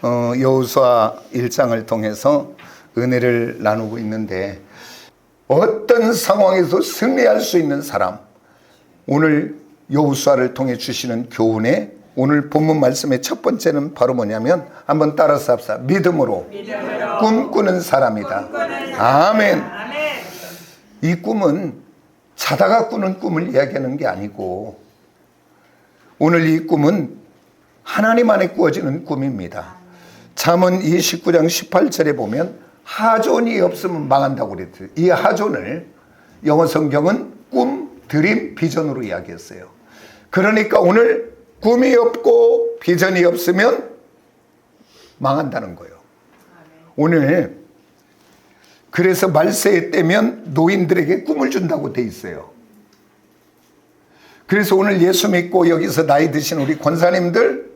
여호수아 1장을 통해서 은혜를 나누고 있는데, 어떤 상황에서 승리할 수 있는 사람, 오늘 여호수아를 통해 주시는 교훈에 오늘 본문 말씀의 첫 번째는 바로 뭐냐면, 한번 따라서 합시다. 믿음으로 꿈꾸는 사람이다. 아멘. 이 꿈은 자다가 꾸는 꿈을 이야기하는 게 아니고, 오늘 이 꿈은 하나님 안에 꾸어지는 꿈입니다. 잠언 29장 18절에 보면 하존이 없으면 망한다고 그랬어요. 이 하존을 영어 성경은 꿈, 드림, 비전으로 이야기했어요. 그러니까 오늘 꿈이 없고 비전이 없으면 망한다는 거예요. 오늘 그래서 말세에 때면 노인들에게 꿈을 준다고 돼 있어요. 그래서 오늘 예수 믿고 여기서 나이 드신 우리 권사님들,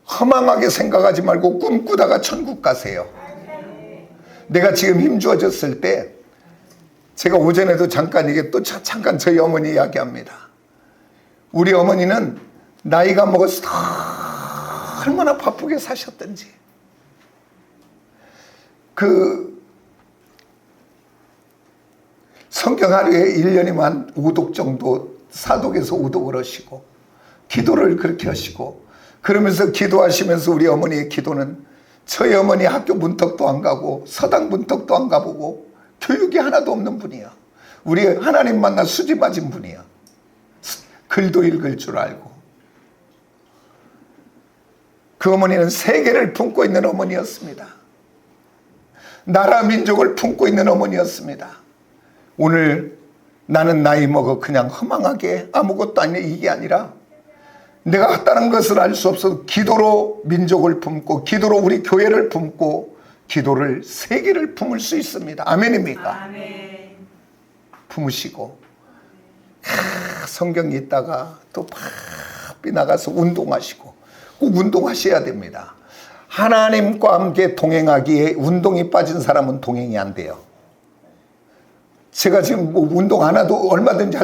허망하게 생각하지 말고 꿈꾸다가 천국 가세요. 내가 지금 힘 주어졌을 때, 제가 오전에도 잠깐 이게 또 잠깐 저희 어머니 이야기합니다. 우리 어머니는 나이가 먹어서 얼마나 바쁘게 사셨던지, 성경 하루에 1년이면 5독 정도, 4독에서 5독을 하시고 기도를 그렇게 하시고, 그러면서 기도하시면서 우리 어머니의 기도는, 저희 어머니 학교 문턱도 안 가고 서당 문턱도 안 가보고 교육이 하나도 없는 분이야. 우리 하나님 만나 수지 맞은 분이야. 글도 읽을 줄 알고. 그 어머니는 세계를 품고 있는 어머니였습니다. 나라 민족을 품고 있는 어머니였습니다. 오늘 나는 나이 먹어 그냥 허망하게 아무것도 아닌 이게 아니라, 내가 다른 것을 알 수 없어도 기도로 민족을 품고, 기도로 우리 교회를 품고, 기도를 세계를 품을 수 있습니다. 아멘입니까? 아멘. 품으시고 성경 읽다가 또 바삐 나가서 운동하시고, 꼭 운동하셔야 됩니다. 하나님과 함께 동행하기에 운동이 빠진 사람은 동행이 안 돼요. 제가 지금 뭐 운동 안 해도 얼마든지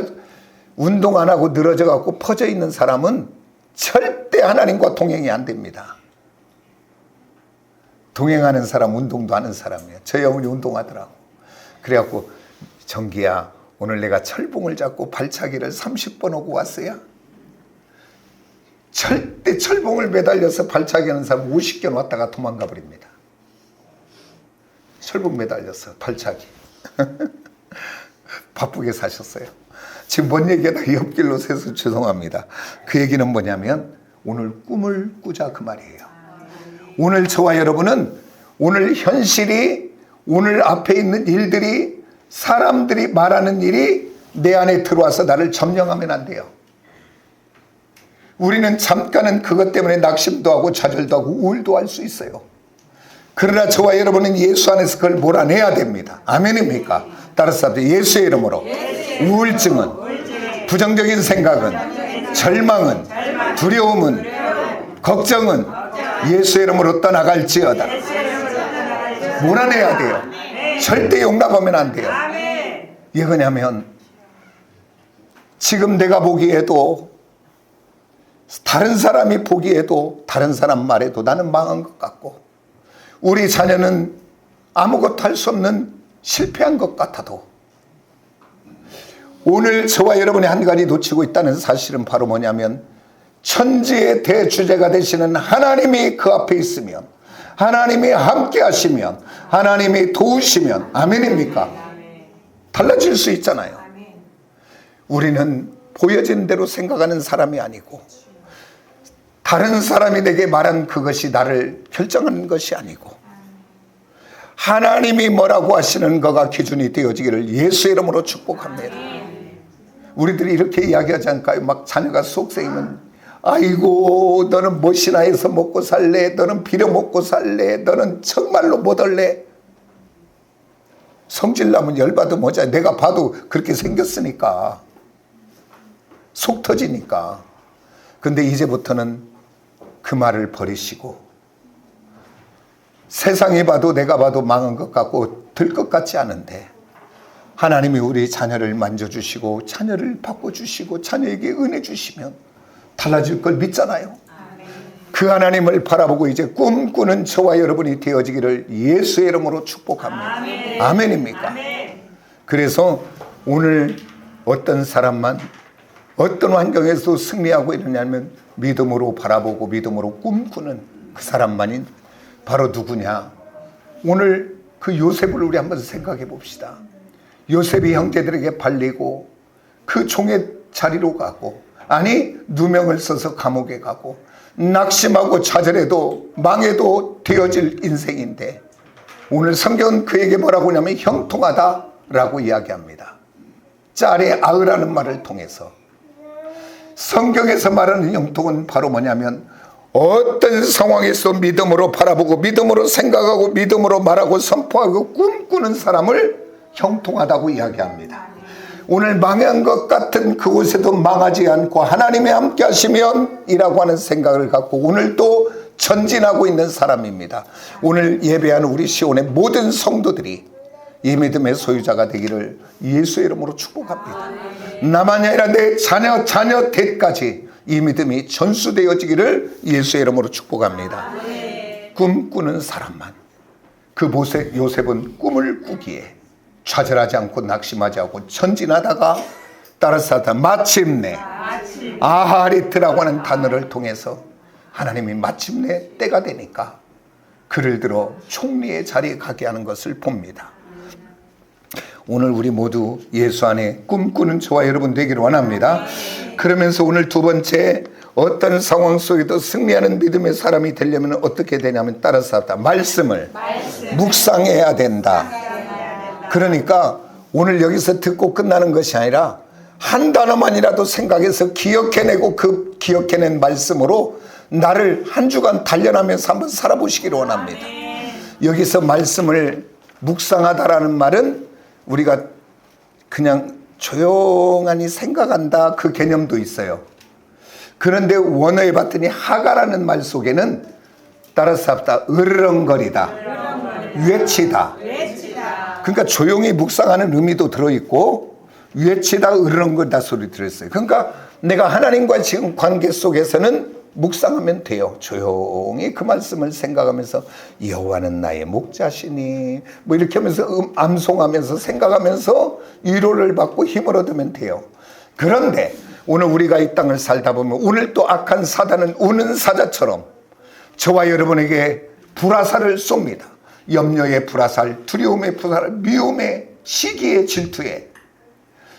운동 안 하고 늘어져 갖고 퍼져 있는 사람은 절대 하나님과 동행이 안 됩니다. 동행하는 사람 운동도 하는 사람이에요. 저희 어머니 운동하더라고. 그래갖고, 정기야, 오늘 내가 철봉을 잡고 발차기를 30번 하고 왔어요. 절대 철봉을 매달려서 발차기 하는 사람 50견 왔다가 도망가 버립니다. 철봉 매달려서 발차기. 바쁘게 사셨어요. 지금 뭔 얘기하다 옆길로 새서 죄송합니다. 그 얘기는 뭐냐면, 오늘 꿈을 꾸자 그 말이에요. 오늘 저와 여러분은 오늘 현실이, 오늘 앞에 있는 일들이, 사람들이 말하는 일이 내 안에 들어와서 나를 점령하면 안 돼요. 우리는 잠깐은 그것 때문에 낙심도 하고 좌절도 하고 우울도 할 수 있어요. 그러나 저와 여러분은 예수 안에서 그걸 몰아내야 됩니다. 아멘입니까? 따라서 예수의 이름으로 우울증은, 부정적인 생각은, 절망은, 두려움은, 걱정은 예수의 이름으로 떠나갈지어다. 몰아내야 돼요. 절대 용납하면 안 돼요. 왜 그러냐면, 지금 내가 보기에도, 다른 사람이 보기에도, 다른 사람 말에도 나는 망한 것 같고, 우리 자녀는 아무것도 할 수 없는 실패한 것 같아도, 오늘 저와 여러분이 한 가지 놓치고 있다는 사실은 바로 뭐냐면, 천지의 대주제가 되시는 하나님이 그 앞에 있으면, 하나님이 함께 하시면, 하나님이 도우시면, 아멘입니까? 달라질 수 있잖아요. 우리는 보여진 대로 생각하는 사람이 아니고, 다른 사람이 내게 말한 그것이 나를 결정하는 것이 아니고, 하나님이 뭐라고 하시는 거가 기준이 되어지기를 예수의 이름으로 축복합니다. 우리들이 이렇게 이야기하지 않을까요? 막 자녀가 속세이면, 아이고 너는 무엇이나 해서 먹고 살래, 너는 빌어 먹고 살래, 너는 정말로 못 할래. 성질나면 열받으면 뭐자, 내가 봐도 그렇게 생겼으니까, 속 터지니까. 근데 이제부터는 그 말을 버리시고, 세상이 봐도 내가 봐도 망한 것 같고 들 것 같지 않은데, 하나님이 우리 자녀를 만져주시고 자녀를 바꿔주시고 자녀에게 은혜 주시면 달라질 걸 믿잖아요. 그 그 하나님을 바라보고 이제 꿈꾸는 저와 여러분이 되어지기를 예수의 이름으로 축복합니다. 아멘. 아멘입니까? 아멘. 그래서 오늘 어떤 사람만 어떤 환경에서 승리하고 있느냐면 믿음으로 바라보고 믿음으로 꿈꾸는 그 사람만이 바로 누구냐? 오늘 그 요셉을 우리 한번 생각해 봅시다. 요셉이 형제들에게 발리고 그 종의 자리로 가고, 아니 누명을 써서 감옥에 가고 낙심하고 좌절해도 망해도 되어질 인생인데, 오늘 성경은 그에게 뭐라고 하냐면 형통하다라고 이야기합니다. 짤의 아으라는 말을 통해서 성경에서 말하는 형통은 바로 뭐냐면 어떤 상황에서 믿음으로 바라보고 믿음으로 생각하고 믿음으로 말하고 선포하고 꿈꾸는 사람을 형통하다고 이야기합니다. 오늘 망한 것 같은 그곳에도 망하지 않고 하나님이 함께 하시면 이라고 하는 생각을 갖고 오늘도 전진하고 있는 사람입니다. 오늘 예배하는 우리 시온의 모든 성도들이 이 믿음의 소유자가 되기를 예수의 이름으로 축복합니다. 나만이 아니라 내 자녀 대까지 이 믿음이 전수되어지기를 예수의 이름으로 축복합니다. 꿈꾸는 사람만. 그 요셉은 꿈을 꾸기에 좌절하지 않고 낙심하지 않고 전진하다가 따라서 마침내 아하리트라고 하는 단어를 통해서 하나님이 마침내 때가 되니까 그를 들어 총리의 자리에 가게 하는 것을 봅니다. 오늘 우리 모두 예수 안에 꿈꾸는 저와 여러분 되기를 원합니다. 그러면서 오늘 두 번째, 어떤 상황 속에도 승리하는 믿음의 사람이 되려면 어떻게 되냐면 따라서 말씀을 묵상해야 된다. 그러니까 오늘 여기서 듣고 끝나는 것이 아니라 한 단어만이라도 생각해서 기억해내고 그 기억해낸 말씀으로 나를 한 주간 단련하면서 한번 살아보시기를 원합니다. 여기서 말씀을 묵상하다라는 말은 우리가 그냥 조용하니 생각한다 그 개념도 있어요. 그런데 원어에 봤더니 하가라는 말 속에는 따라서 합다 으르렁거리다, 외치다. 그러니까 조용히 묵상하는 의미도 들어있고 외치다, 으르렁거리다 소리 들었어요. 그러니까 내가 하나님과 지금 관계 속에서는 묵상하면 돼요. 조용히 그 말씀을 생각하면서 여호와는 나의 목자시니 뭐 이렇게 하면서 암송하면서 생각하면서 위로를 받고 힘을 얻으면 돼요. 그런데 오늘 우리가 이 땅을 살다 보면 오늘 또 악한 사단은 우는 사자처럼 저와 여러분에게 불화살을 쏩니다. 염려의 불화살, 두려움의 불화살, 미움의, 시기의 질투에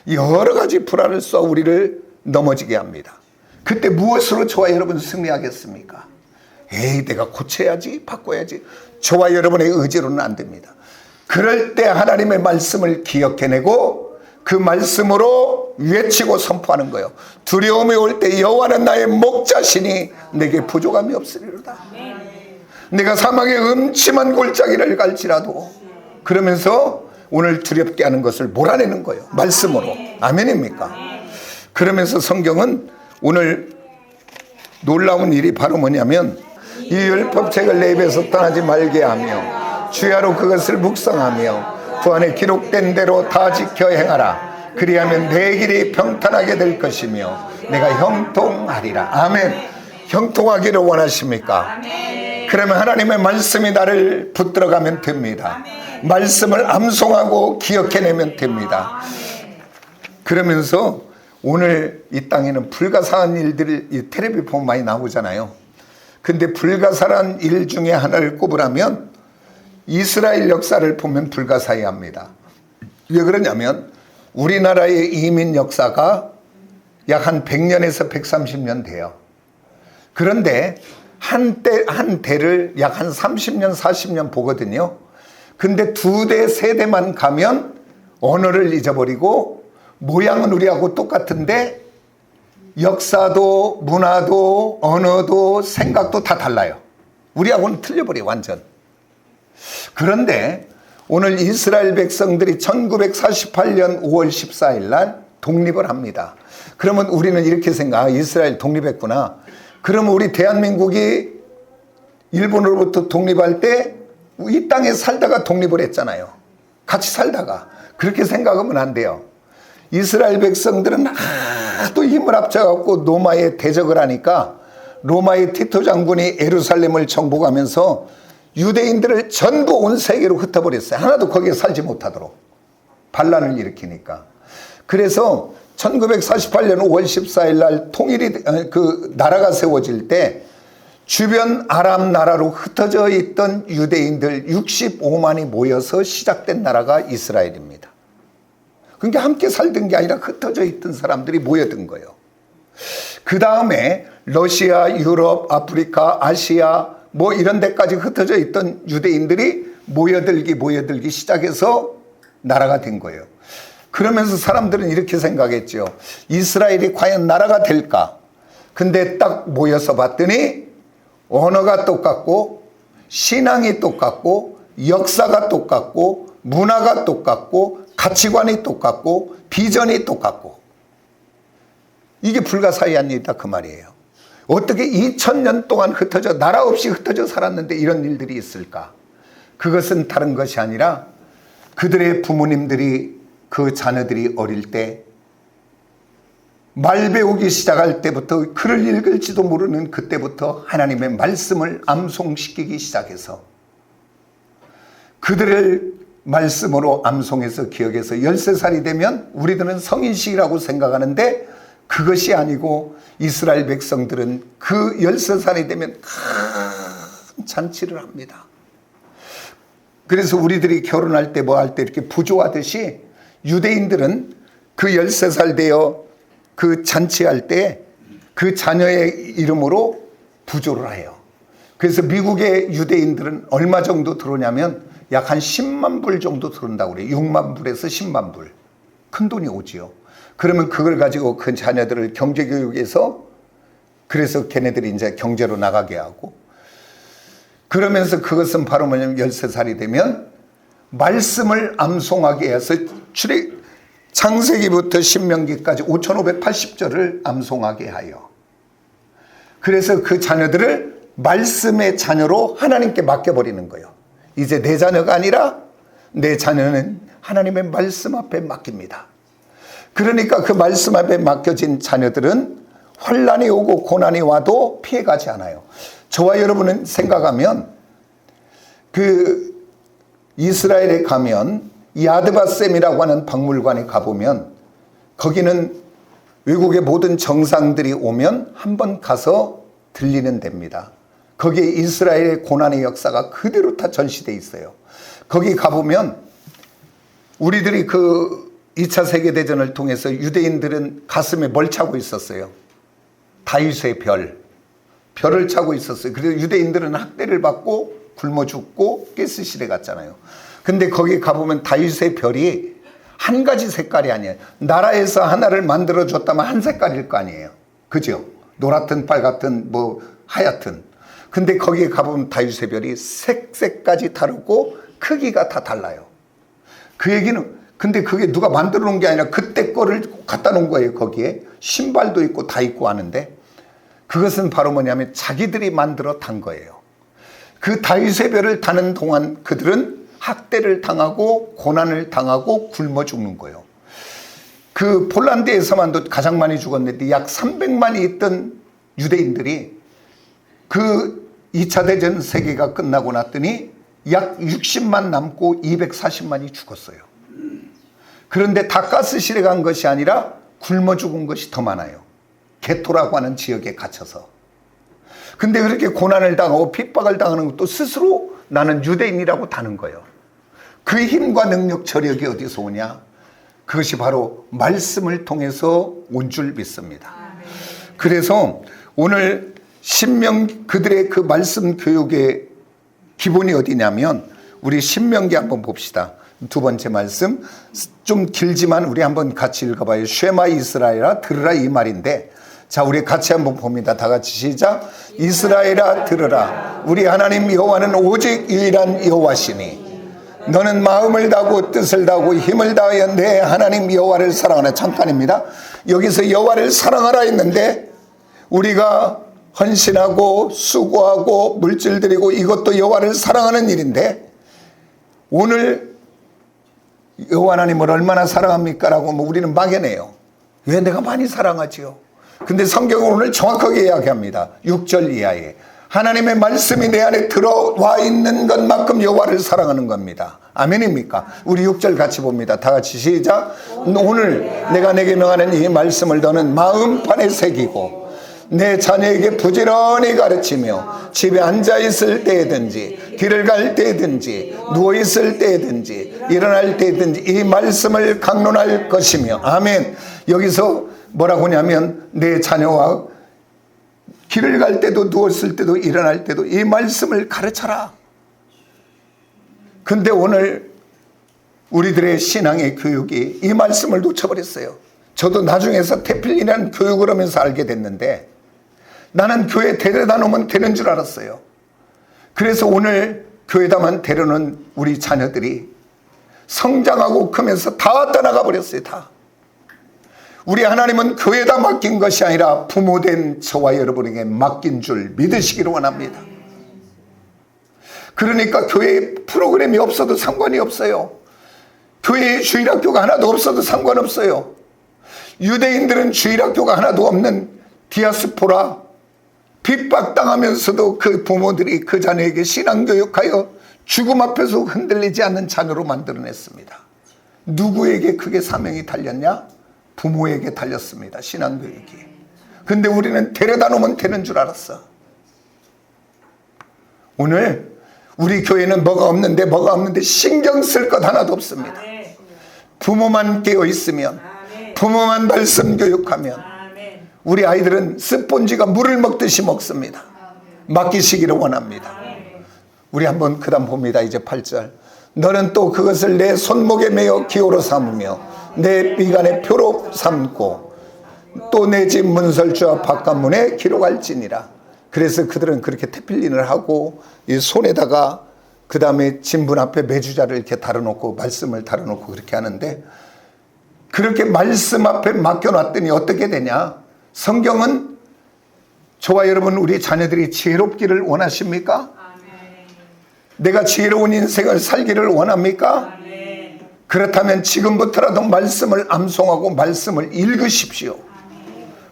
여러 가지 불화를 쏴 우리를 넘어지게 합니다. 그때 무엇으로 저와 여러분 승리하겠습니까? 에이, 내가 고쳐야지, 바꿔야지. 저와 여러분의 의지로는 안 됩니다. 그럴 때 하나님의 말씀을 기억해내고 그 말씀으로 외치고 선포하는 거예요. 두려움이 올 때 여호와는 나의 목자시니 내게 부족함이 없으리로다. 내가 사망의 음침한 골짜기를 갈지라도, 그러면서 오늘 두렵게 하는 것을 몰아내는 거예요. 말씀으로. 아멘입니까? 그러면서 성경은 오늘 놀라운 일이 바로 뭐냐면 이 율법책을 내 입에서 떠나지 말게 하며 주야로 그것을 묵상하며 그 안에 기록된 대로 다 지켜 행하라. 그리하면 내 길이 평탄하게 될 것이며 내가 형통하리라. 아멘. 형통하기를 원하십니까? 그러면 하나님의 말씀이 나를 붙들어가면 됩니다. 말씀을 암송하고 기억해내면 됩니다. 그러면서 오늘 이 땅에는 불가사한 일들이 이 텔레비 보면 많이 나오잖아요. 근데 불가사한 일 중에 하나를 꼽으라면 이스라엘 역사를 보면 불가사의합니다. 왜 그러냐면 우리나라의 이민 역사가 약 한 100년에서 130년 돼요. 그런데 한 대를 약 한 30년, 40년 보거든요. 근데 2대, 3대만 가면 언어를 잊어버리고 모양은 우리하고 똑같은데 역사도 문화도 언어도 생각도 다 달라요. 우리하고는 틀려버려요, 완전. 그런데 오늘 이스라엘 백성들이 1948년 5월 14일 날 독립을 합니다. 그러면 우리는 이렇게 생각, 이스라엘 독립했구나. 그러면 우리 대한민국이 일본으로부터 독립할 때 이 땅에 살다가 독립을 했잖아요. 같이 살다가. 그렇게 생각하면 안 돼요. 이스라엘 백성들은 하도 힘을 합쳐갖고 노마에 대적을 하니까 로마의 티토 장군이 예루살렘을 정복하면서 유대인들을 전부 온 세계로 흩어버렸어요. 하나도 거기에 살지 못하도록. 반란을 일으키니까. 그래서 1948년 5월 14일 날 나라가 세워질 때 주변 아랍 나라로 흩어져 있던 유대인들 65만이 모여서 시작된 나라가 이스라엘입니다. 그러니까 함께 살던 게 아니라 흩어져 있던 사람들이 모여든 거예요. 그 다음에 러시아, 유럽, 아프리카, 아시아 뭐 이런 데까지 흩어져 있던 유대인들이 모여들기 시작해서 나라가 된 거예요. 그러면서 사람들은 이렇게 생각했죠. 이스라엘이 과연 나라가 될까? 근데 딱 모여서 봤더니 언어가 똑같고 신앙이 똑같고 역사가 똑같고 문화가 똑같고 가치관이 똑같고 비전이 똑같고 이게 불가사의한 일이다 그 말이에요. 어떻게 2000년 동안 나라 없이 흩어져 살았는데 이런 일들이 있을까? 그것은 다른 것이 아니라 그들의 부모님들이 그 자녀들이 어릴 때 말 배우기 시작할 때부터 글을 읽을지도 모르는 그때부터 하나님의 말씀을 암송시키기 시작해서 그들을 말씀으로 암송해서 기억해서 13살이 되면 우리들은 성인식이라고 생각하는데 그것이 아니고 이스라엘 백성들은 그 13살이 되면 큰 잔치를 합니다. 그래서 우리들이 결혼할 때 뭐 할 때 이렇게 부조하듯이 유대인들은 그 13살 되어 그 잔치할 때 그 자녀의 이름으로 부조를 해요. 그래서 미국의 유대인들은 얼마 정도 들어오냐면 약 한 10만 불 정도 들어온다고 그래요. 6만 불에서 10만 불. 큰 돈이 오지요. 그러면 그걸 가지고 그 자녀들을 경제교육에서 그래서 걔네들이 이제 경제로 나가게 하고 그러면서 그것은 바로 뭐냐면 13살이 되면 말씀을 암송하게 해서 창세기부터 신명기까지 5580절을 암송하게 하여 그래서 그 자녀들을 말씀의 자녀로 하나님께 맡겨버리는 거예요. 이제 내 자녀가 아니라 내 자녀는 하나님의 말씀 앞에 맡깁니다. 그러니까 그 말씀 앞에 맡겨진 자녀들은 환난이 오고 고난이 와도 피해가지 않아요. 저와 여러분은 생각하면 그 이스라엘에 가면 야드바셈이라고 하는 박물관에 가보면 거기는 외국의 모든 정상들이 오면 한번 가서 들리는 데입니다. 거기에 이스라엘의 고난의 역사가 그대로 다 전시되어 있어요. 거기 가보면 우리들이 그 2차 세계대전을 통해서 유대인들은 가슴에 뭘 차고 있었어요? 다윗의 별을 차고 있었어요. 그래서 유대인들은 학대를 받고 굶어 죽고 가스실에 갔잖아요. 근데 거기 가보면 다윗의 별이 한 가지 색깔이 아니에요. 나라에서 하나를 만들어줬다면 한 색깔일 거 아니에요. 그죠? 노랗든 빨갛든 뭐 하얗든. 근데 거기에 가보면 다윗의 별이 색까지 다르고 크기가 다 달라요. 그 얘기는 근데 그게 누가 만들어 놓은 게 아니라 그때 거를 갖다 놓은 거예요. 거기에 신발도 있고 다 있고 하는데 그것은 바로 뭐냐면 자기들이 만들어 단 거예요. 그 다윗의 별을 다는 동안 그들은 학대를 당하고 고난을 당하고 굶어 죽는 거예요. 그 폴란드에서만도 가장 많이 죽었는데 약 300만이 있던 유대인들이 그 2차 대전 세계가 끝나고 났더니 약 60만 남고 240만이 죽었어요. 그런데 다 가스실에 간 것이 아니라 굶어 죽은 것이 더 많아요. 게토라고 하는 지역에 갇혀서. 근데 그렇게 고난을 당하고 핍박을 당하는 것도 스스로 나는 유대인이라고 다는 거예요. 그 힘과 능력, 저력이 어디서 오냐? 그것이 바로 말씀을 통해서 온 줄 믿습니다. 그래서 오늘 그들의 그 말씀 교육의 기본이 어디냐면 우리 신명기 한번 봅시다. 두 번째 말씀 좀 길지만 우리 한번 같이 읽어봐요. 쉐마 이스라엘아 들으라 이 말인데 자 우리 같이 한번 봅니다. 다 같이 시작. 이스라엘아 들으라 우리 하나님 여호와는 오직 유일한 여호와시니 너는 마음을 다하고 뜻을 다하고 힘을 다하여 내 하나님 여호와를 사랑하라. 잠깐입니다. 여기서 여호와를 사랑하라 했는데 우리가 헌신하고 수고하고 물질 드리고 이것도 여호와를 사랑하는 일인데 오늘 여호와 하나님을 얼마나 사랑합니까? 라고 우리는 막연해요. 왜 내가 많이 사랑하지요? 근데 성경은 오늘 정확하게 이야기합니다. 6절 이하에 하나님의 말씀이 내 안에 들어와 있는 것만큼 여호와를 사랑하는 겁니다. 아멘입니까? 우리 6절 같이 봅니다. 다 같이 시작. 오늘 내가 내게 명하는 이 말씀을 너는 마음판에 새기고 내 자녀에게 부지런히 가르치며 집에 앉아있을 때든지 길을 갈 때든지 누워있을 때든지 일어날 때든지 이 말씀을 강론할 것이며. 아멘. 여기서 뭐라고 하냐면 내 자녀와 길을 갈 때도 누웠을 때도 일어날 때도 이 말씀을 가르쳐라. 근데 오늘 우리들의 신앙의 교육이 이 말씀을 놓쳐버렸어요. 저도 나중에서 태필이라는 교육을 하면서 알게 됐는데 나는 교회 데려다 놓으면 되는 줄 알았어요. 그래서 오늘 교회다만 데려놓은 우리 자녀들이 성장하고 크면서 다 떠나가 버렸어요. 다. 우리 하나님은 교회에다 맡긴 것이 아니라 부모된 저와 여러분에게 맡긴 줄 믿으시기를 원합니다. 그러니까 교회에 프로그램이 없어도 상관이 없어요. 교회에 주일학교가 하나도 없어도 상관없어요. 유대인들은 주일학교가 하나도 없는 디아스포라, 핍박당하면서도 그 부모들이 그 자녀에게 신앙교육하여 죽음 앞에서 흔들리지 않는 자녀로 만들어냈습니다. 누구에게 그게 사명이 달렸냐? 부모에게 달렸습니다. 신앙교육이. 근데 우리는 데려다 놓으면 되는 줄 알았어. 오늘 우리 교회는 뭐가 없는데 신경 쓸 것 하나도 없습니다. 부모만 깨어 있으면, 부모만 말씀 교육하면 우리 아이들은 스폰지가 물을 먹듯이 먹습니다. 맡기시기를 원합니다. 우리 한번 그 다음 봅니다. 이제 8절. 너는 또 그것을 내 손목에 매어 기호로 삼으며 내 비간의 표로 삼고 또 내 집 문설주와 바깥문에 기록할지니라. 그래서 그들은 그렇게 태필린을 하고 이 손에다가 그 다음에 진문 앞에 매주자를 이렇게 달아놓고 말씀을 달아놓고 그렇게 하는데, 그렇게 말씀 앞에 맡겨놨더니 어떻게 되냐? 성경은 저와 여러분 우리 자녀들이 지혜롭기를 원하십니까? 내가 지혜로운 인생을 살기를 원합니까? 그렇다면 지금부터라도 말씀을 암송하고 말씀을 읽으십시오.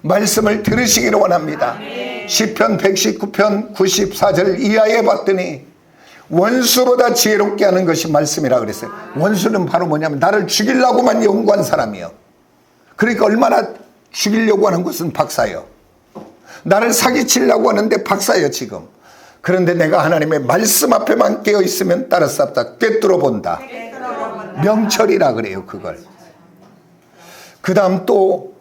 말씀을 들으시기를 원합니다. 시편 119편 94절 이하에 봤더니 원수보다 지혜롭게 하는 것이 말씀이라 그랬어요. 원수는 바로 뭐냐면 나를 죽이려고만 연구한 사람이요. 그러니까 얼마나 죽이려고 하는 것은 박사예요. 나를 사기치려고 하는데 박사예요 지금. 그런데 내가 하나님의 말씀 앞에만 깨어 있으면 따라잡다 꿰뚫어 본다. 명철이라 그래요 그걸. 그 다음 또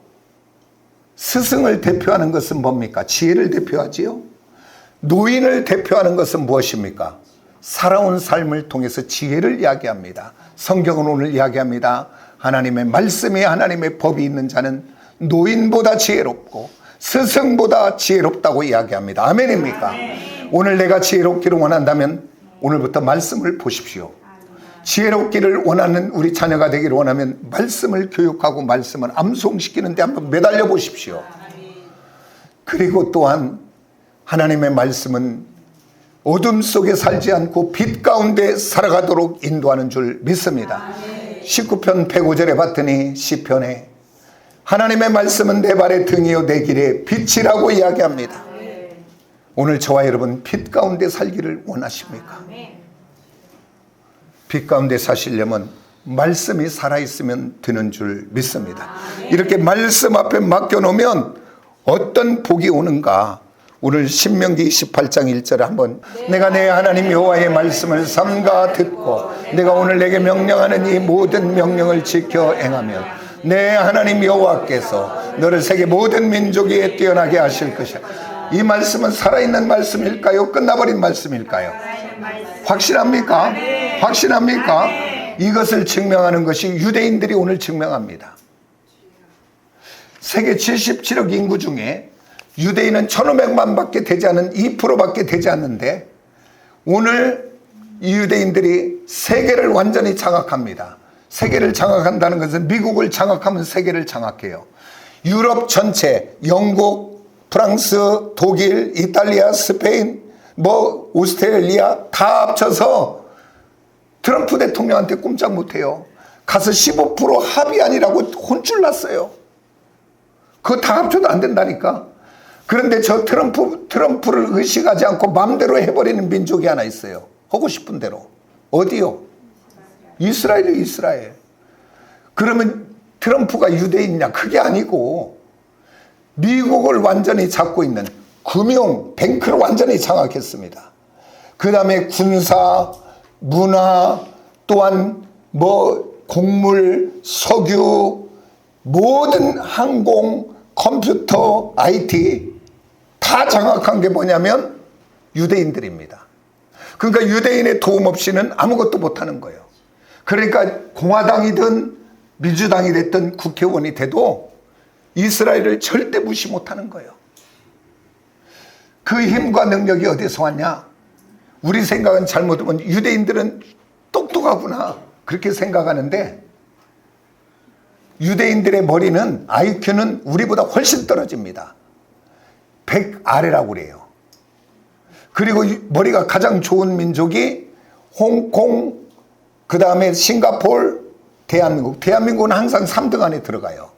스승을 대표하는 것은 뭡니까? 지혜를 대표하지요. 노인을 대표하는 것은 무엇입니까? 살아온 삶을 통해서 지혜를 이야기합니다. 성경은 오늘 이야기합니다. 하나님의 말씀이 하나님의 법이 있는 자는 노인보다 지혜롭고 스승보다 지혜롭다고 이야기합니다. 아멘입니까? 오늘 내가 지혜롭기를 원한다면 오늘부터 말씀을 보십시오. 지혜롭기를 원하는 우리 자녀가 되기를 원하면 말씀을 교육하고 말씀을 암송시키는 데 한번 매달려 보십시오. 그리고 또한 하나님의 말씀은 어둠 속에 살지 않고 빛 가운데 살아가도록 인도하는 줄 믿습니다. 19편 105절에 봤더니 시편에 하나님의 말씀은 내 발의 등이요 내 길의 빛이라고 이야기합니다. 오늘 저와 여러분 빛 가운데 살기를 원하십니까? 빛 가운데 사시려면 말씀이 살아있으면 되는 줄 믿습니다. 이렇게 말씀 앞에 맡겨놓으면 어떤 복이 오는가? 오늘 신명기 28장 1절에 한번 내가 내 하나님 여호와의 말씀을 삼가 듣고 내가 오늘 내게 명령하는 이 모든 명령을 지켜 행하면 내 하나님 여호와께서 너를 세계 모든 민족 위에 뛰어나게 하실 것이야. 이 말씀은 살아있는 말씀일까요? 끝나버린 말씀일까요? 확실합니까? 확실합니까? 이것을 증명하는 것이 유대인들이 오늘 증명합니다. 세계 77억 인구 중에 유대인은 1500만 밖에 되지 않은 2%밖에 되지 않는데 오늘 이 유대인들이 세계를 완전히 장악합니다. 세계를 장악한다는 것은 미국을 장악하면 세계를 장악해요. 유럽 전체, 영국, 프랑스, 독일, 이탈리아, 스페인, 오스트레일리아 다 합쳐서 트럼프 대통령한테 꼼짝 못해요. 가서 15% 합의안이라고 혼쭐 났어요. 그거 다 합쳐도 안 된다니까. 그런데 저 트럼프를 의식하지 않고 마음대로 해버리는 민족이 하나 있어요. 하고 싶은 대로. 어디요? 이스라엘이요, 이스라엘. 그러면 트럼프가 유대인이냐? 그게 아니고 미국을 완전히 잡고 있는 금융, 뱅크를 완전히 장악했습니다. 그 다음에 군사, 문화, 또한 곡물, 석유, 모든 항공, 컴퓨터, IT 다 장악한 게 뭐냐면 유대인들입니다. 그러니까 유대인의 도움 없이는 아무것도 못하는 거예요. 그러니까 공화당이든 민주당이 됐든 국회의원이 돼도 이스라엘을 절대 무시 못하는 거예요. 그 힘과 능력이 어디서 왔냐? 우리 생각은 잘못하면 유대인들은 똑똑하구나 그렇게 생각하는데 유대인들의 머리는 IQ는 우리보다 훨씬 떨어집니다. 100 아래라고 그래요. 그리고 머리가 가장 좋은 민족이 홍콩, 그 다음에 싱가포르, 대한민국. 대한민국은 항상 3등 안에 들어가요.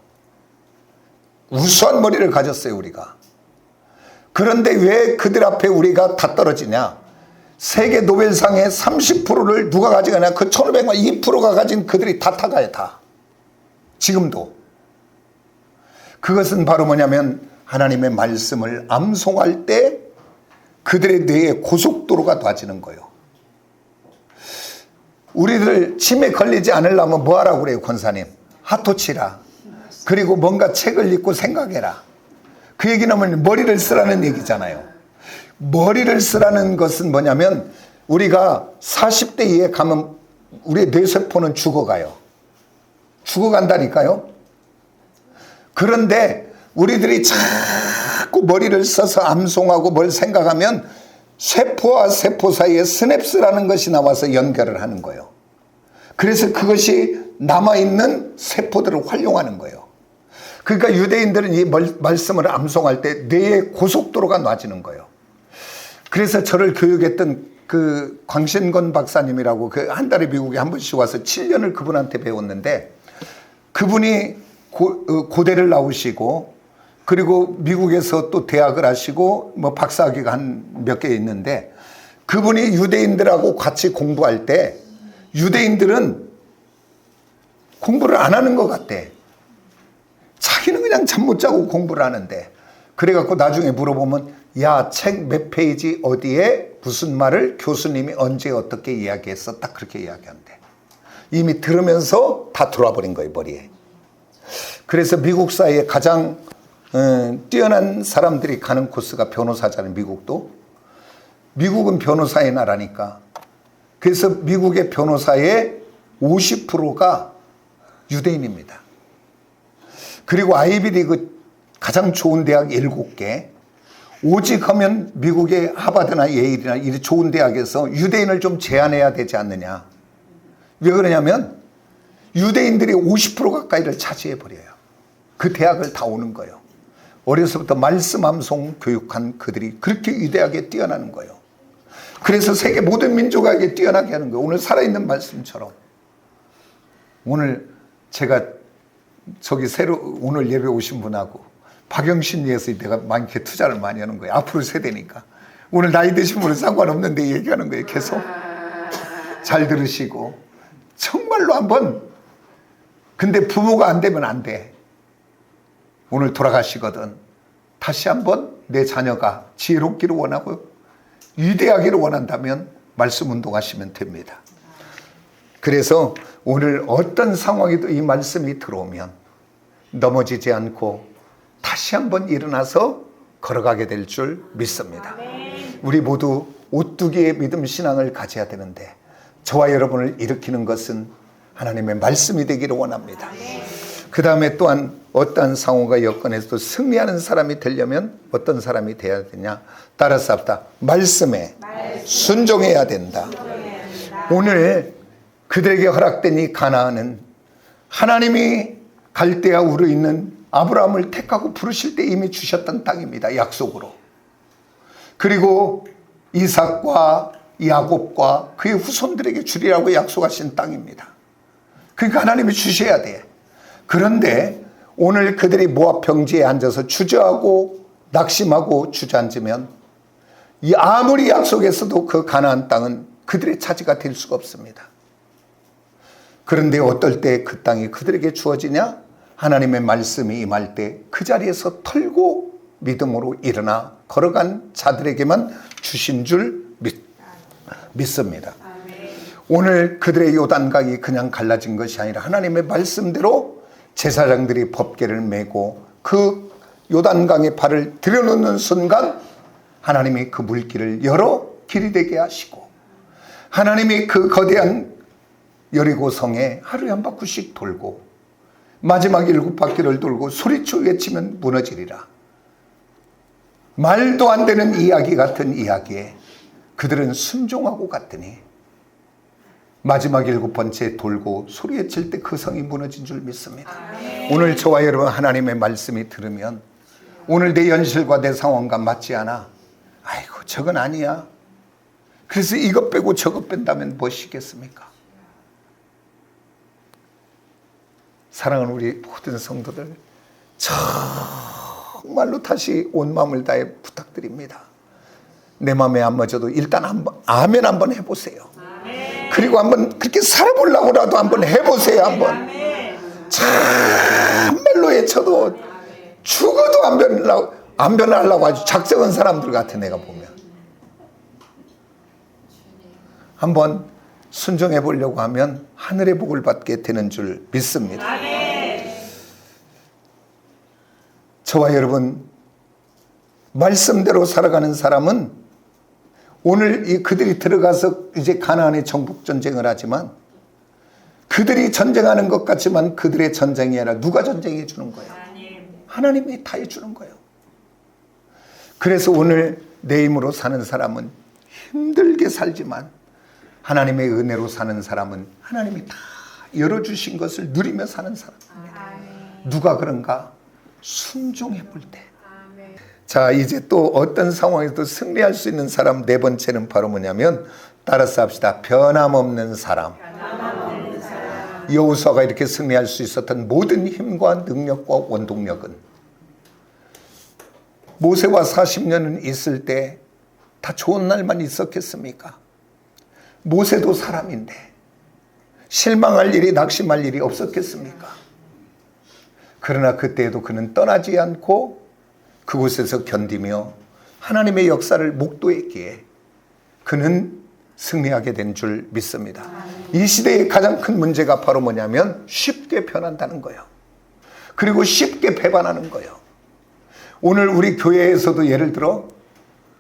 우수한 머리를 가졌어요, 우리가. 그런데 왜 그들 앞에 우리가 다 떨어지냐? 세계 노벨상의 30%를 누가 가져가냐? 그 1500만 2%가 가진 그들이 다 타가요, 다. 지금도. 그것은 바로 뭐냐면 하나님의 말씀을 암송할 때 그들의 뇌에 고속도로가 놔지는 거예요. 우리들 치매 걸리지 않으려면 뭐 하라고 그래요, 권사님? 핫토 치라. 그리고 뭔가 책을 읽고 생각해라. 그 얘기는 머리를 쓰라는 얘기잖아요. 머리를 쓰라는 것은 뭐냐면 우리가 40대 이에 가면 우리의 뇌세포는 죽어가요. 죽어간다니까요. 그런데 우리들이 자꾸 머리를 써서 암송하고 뭘 생각하면 세포와 세포 사이에 스냅스라는 것이 나와서 연결을 하는 거예요. 그래서 그것이 남아있는 세포들을 활용하는 거예요. 그러니까 유대인들은 이 말씀을 암송할 때 뇌에 고속도로가 놔지는 거예요. 그래서 저를 교육했던 그 광신건 박사님이라고 그 한 달에 미국에 한 번씩 와서 7년을 그분한테 배웠는데 그분이 고대를 나오시고 그리고 미국에서 또 대학을 하시고 뭐 박사학위가 한 몇 개 있는데 그분이 유대인들하고 같이 공부할 때 유대인들은 공부를 안 하는 것 같대. 자기는 그냥 잠 못 자고 공부를 하는데 그래갖고 나중에 물어보면 야, 책 몇 페이지 어디에 무슨 말을 교수님이 언제 어떻게 이야기했어? 딱 그렇게 이야기한대. 이미 들으면서 다 들어와 버린 거예요, 머리에. 그래서 미국 사회에 가장 뛰어난 사람들이 가는 코스가 변호사잖아요, 미국도. 미국은 변호사의 나라니까. 그래서 미국의 변호사의 50%가 유대인입니다. 그리고 아이비리그 가장 좋은 대학 7개. 오직 하면 미국의 하버드나 예일이나 이 좋은 대학에서 유대인을 좀 제한해야 되지 않느냐. 왜 그러냐면 유대인들이 50% 가까이를 차지해버려요. 그 대학을 다 오는 거예요. 어려서부터 말씀 암송 교육한 그들이 그렇게 위대하게 뛰어나는 거예요. 그래서 세계 모든 민족에게 뛰어나게 하는 거예요. 오늘 살아있는 말씀처럼. 오늘 제가 저기 새로 오늘 예배 오신 분하고 박영신리에서 내가 많게 투자를 많이 하는 거예요. 앞으로 세대니까. 오늘 나이 드신 분은 상관없는데 얘기하는 거예요. 계속. 잘 들으시고. 정말로 한번. 근데 부모가 안 되면 안 돼. 오늘 돌아가시거든. 다시 한번 내 자녀가 지혜롭기를 원하고 위대하기를 원한다면 말씀 운동하시면 됩니다. 그래서 오늘 어떤 상황에도 이 말씀이 들어오면 넘어지지 않고 다시 한번 일어나서 걸어가게 될 줄 믿습니다. 우리 모두 오뚜기의 믿음 신앙을 가져야 되는데 저와 여러분을 일으키는 것은 하나님의 말씀이 되기를 원합니다. 그 다음에 또한 어떠한 상황과 여건에서도 승리하는 사람이 되려면 어떤 사람이 되어야 되냐? 따라서 합다. 말씀에 순종해야 된다. 오늘 그들에게 허락된 이 가나안은 하나님이 갈대아 우르 있는 아브라함을 택하고 부르실 때 이미 주셨던 땅입니다. 약속으로. 그리고 이삭과 야곱과 그의 후손들에게 주리라고 약속하신 땅입니다. 그러니까 하나님이 주셔야 돼. 그런데 오늘 그들이 모압 평지에 앉아서 주저하고 낙심하고 주저앉으면 이 아무리 약속했어도 그 가나안 땅은 그들의 차지가 될 수가 없습니다. 그런데 어떨 때 그 땅이 그들에게 주어지냐? 하나님의 말씀이 임할 때 그 자리에서 털고 믿음으로 일어나 걸어간 자들에게만 주신 줄 믿습니다. 오늘 그들의 요단강이 그냥 갈라진 것이 아니라 하나님의 말씀대로 제사장들이 법궤를 메고 그 요단강에 발을 들여놓는 순간 하나님이 그 물길을 열어 길이 되게 하시고 하나님이 그 거대한 여리고 성에 하루에 한 바퀴씩 돌고 마지막 7바퀴를 돌고 소리쳐 외치면 무너지리라. 말도 안 되는 이야기 같은 이야기에 그들은 순종하고 갔더니 마지막 7번째 돌고 소리 외칠 때 그 성이 무너진 줄 믿습니다. 오늘 저와 여러분 하나님의 말씀이 들으면 오늘 내 현실과 내 상황과 맞지 않아. 아이고 저건 아니야. 그래서 이것 빼고 저것 뺀다면 무엇이겠습니까? 사랑하는 우리 모든 성도들 정말로 다시 온 마음을 다해 부탁드립니다. 내 마음에 안 맞아도 일단 한번 아멘 한번 해보세요. 그리고 한번 그렇게 살아보려고라도 한번 해보세요. 한번 참말로 외쳐도 죽어도 안 변하려고 아주 작정한 사람들 같아. 내가 보면 한번 순종해 보려고 하면 하늘의 복을 받게 되는 줄 믿습니다. 저와 여러분 말씀대로 살아가는 사람은 오늘 그들이 들어가서 이제 가나안의 정복 전쟁을 하지만 그들이 전쟁하는 것 같지만 그들의 전쟁이 아니라 누가 전쟁해 주는 거예요? 하나님이 다 해주는 거예요. 그래서 오늘 내 힘으로 사는 사람은 힘들게 살지만 하나님의 은혜로 사는 사람은 하나님이 다 열어주신 것을 누리며 사는 사람입니다. 누가 그런가? 순종해 볼 때. 자, 이제 또 어떤 상황에서도 승리할 수 있는 사람 네 번째는 바로 뭐냐면 따라서 합시다. 변함없는 사람. 여호수아가 이렇게 승리할 수 있었던 모든 힘과 능력과 원동력은 모세와 40년은 있을 때 다 좋은 날만 있었겠습니까? 모세도 사람인데 실망할 일이 낙심할 일이 없었겠습니까? 그러나 그때에도 그는 떠나지 않고 그곳에서 견디며 하나님의 역사를 목도했기에 그는 승리하게 된 줄 믿습니다. 이 시대의 가장 큰 문제가 바로 뭐냐면 쉽게 변한다는 거예요. 그리고 쉽게 배반하는 거예요. 오늘 우리 교회에서도 예를 들어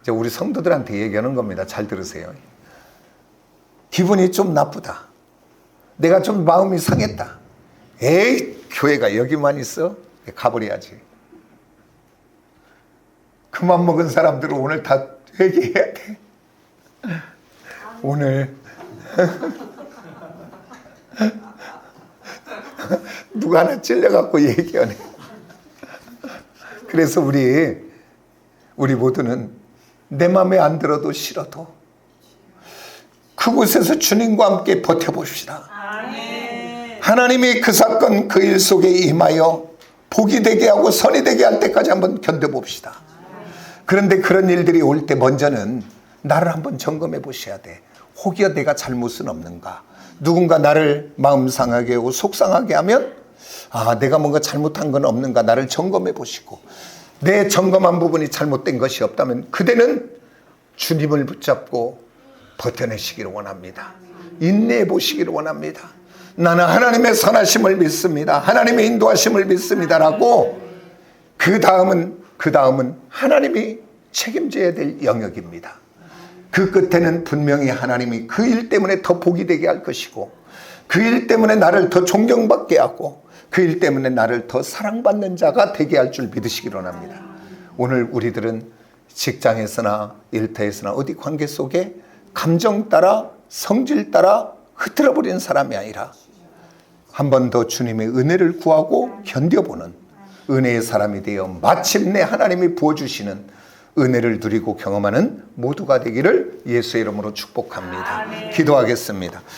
이제 우리 성도들한테 얘기하는 겁니다. 잘 들으세요. 기분이 좀 나쁘다. 내가 좀 마음이 상했다. 에이, 교회가 여기만 있어? 가버려야지. 그만 먹은 사람들은 오늘 다 회개해야 돼. 오늘 누가 하나 찔려갖고 얘기하네. 그래서 우리 모두는 내 마음에 안 들어도 싫어도 그곳에서 주님과 함께 버텨봅시다. 하나님이 그 사건 그 일 속에 임하여 복이 되게 하고 선이 되게 할 때까지 한번 견뎌봅시다. 그런데 그런 일들이 올 때 먼저는 나를 한번 점검해 보셔야 돼. 혹여 내가 잘못은 없는가? 누군가 나를 마음 상하게 하고 속상하게 하면 내가 뭔가 잘못한 건 없는가? 나를 점검해 보시고 내 점검한 부분이 잘못된 것이 없다면 그대는 주님을 붙잡고 버텨내시기를 원합니다. 인내해 보시기를 원합니다. 나는 하나님의 선하심을 믿습니다. 하나님의 인도하심을 믿습니다라고 그 다음은 하나님이 책임져야 될 영역입니다. 그 끝에는 분명히 하나님이 그 일 때문에 더 복이 되게 할 것이고 그 일 때문에 나를 더 존경받게 하고 그 일 때문에 나를 더 사랑받는 자가 되게 할 줄 믿으시기 원합니다. 오늘 우리들은 직장에서나 일터에서나 어디 관계 속에 감정 따라 성질 따라 흐트러버리는 사람이 아니라 한 번 더 주님의 은혜를 구하고 견뎌보는 은혜의 사람이 되어 마침내 하나님이 부어주시는 은혜를 누리고 경험하는 모두가 되기를 예수의 이름으로 축복합니다. 기도하겠습니다.